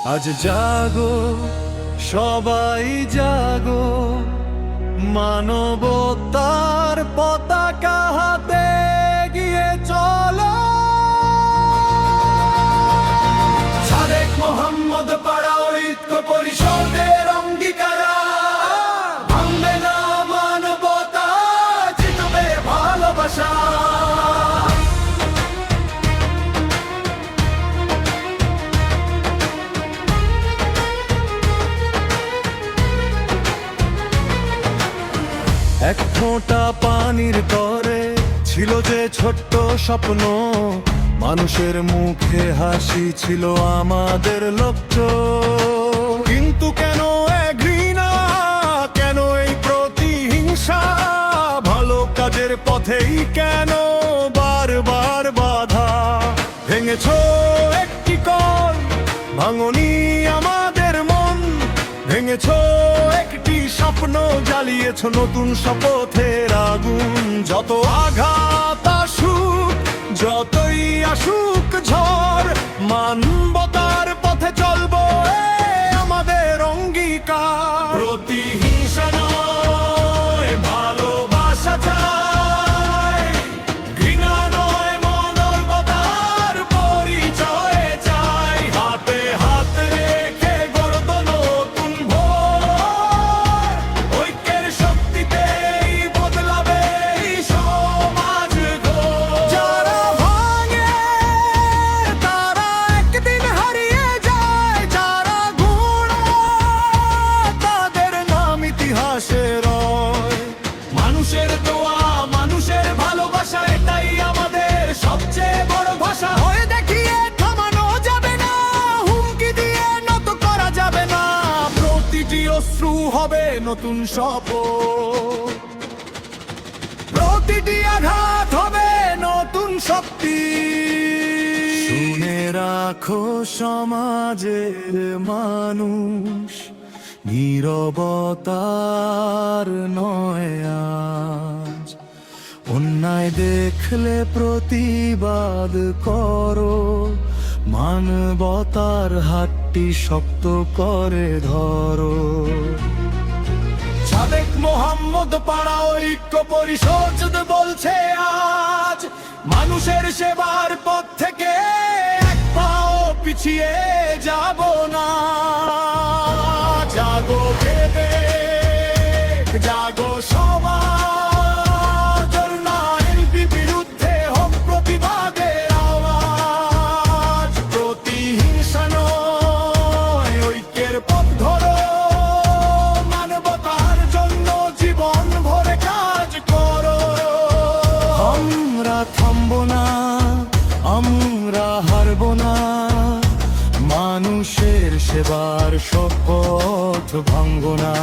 আজ জাগো, সবাই জাগো, মানবতার পতাকা হাতে গিয়ে চলো। সাদেক মোহাম্মদ পাড়া ঐক্য পরিষদের অঙ্গীকারা, ভাঙবে না মানবতা, জিতবে ভালোবাসা। এক ফোঁটা পানির তরে ছিল যে ছোট্ট স্বপ্ন, মানুষের মুখে হাসি ছিল আমাদের লক্ষ্য। কিন্তু কেন এক ঘৃণা, কেন এই প্রতিহিংসা, ভালো কাজের পথেই কেন বারবার বাধা? ভেঙেছো একটি কল, ভাঙনি আমাদের মন, ভেঙেছো একটি স্বপ্ন, জ্বালিয়েছ নতুন শপথের আগুন। যত আঘাত আসুক, যতই আসুক ঝড়, মানবতার পথে চলবো, আমাদের অঙ্গীকার। প্রতিহিংসা নয়, ভালোবাসা চাই, ঘৃণা নয়, মানবতার পরিচয় চাই। হাতে হাত রেখে গড়ব নতুন ভোর, ঐক্যের শক্তিতেই বদলাবে এই সমাজ গড়। যারা ভাঙে তারা একদিন হারিয়ে যায়, যারা ঘোড়া তাদের নাম ইতিহাসে রয়। মানুষের দোয়া, মানুষের ভালোবাসা, এটাই আমাদের সবচেয়ে বড় ভাষা। হয়ে দেখিয়ে থামানো যাবে না, হুমকি দিয়ে নত করা যাবে না। প্রতিটি অশ্রু হবে নতুন শপথ, প্রতিটি আঘাত হবে নতুন শক্তি। শুনে রাখো সমাজের মানুষ, নীরবতার নয় আজ। অন্যায় দেখলে প্রতিবাদ করো, মানবতার হাতটি শক্ত করে ধরো। সাদেক মোহাম্মদ পাড়া ঐক্য পরিষদ বলছে আজ, মানুষের সেবার পথ থেকে এক পাও পিছিয়ে যাব না। জাগো ভেবে, জাগো সমাজ, অন্যায়ের বিরুদ্ধে হোক প্রতিবাদের আওয়াজ। প্রতিহিংসা নয়, ঐক্যের পথ ধরো, মানবতার জন্য জীবন ভরে কাজ করো। আমরা থামবো না, আমরা হারবো না, মানুষের সেবার শপথ ভাঙবো না।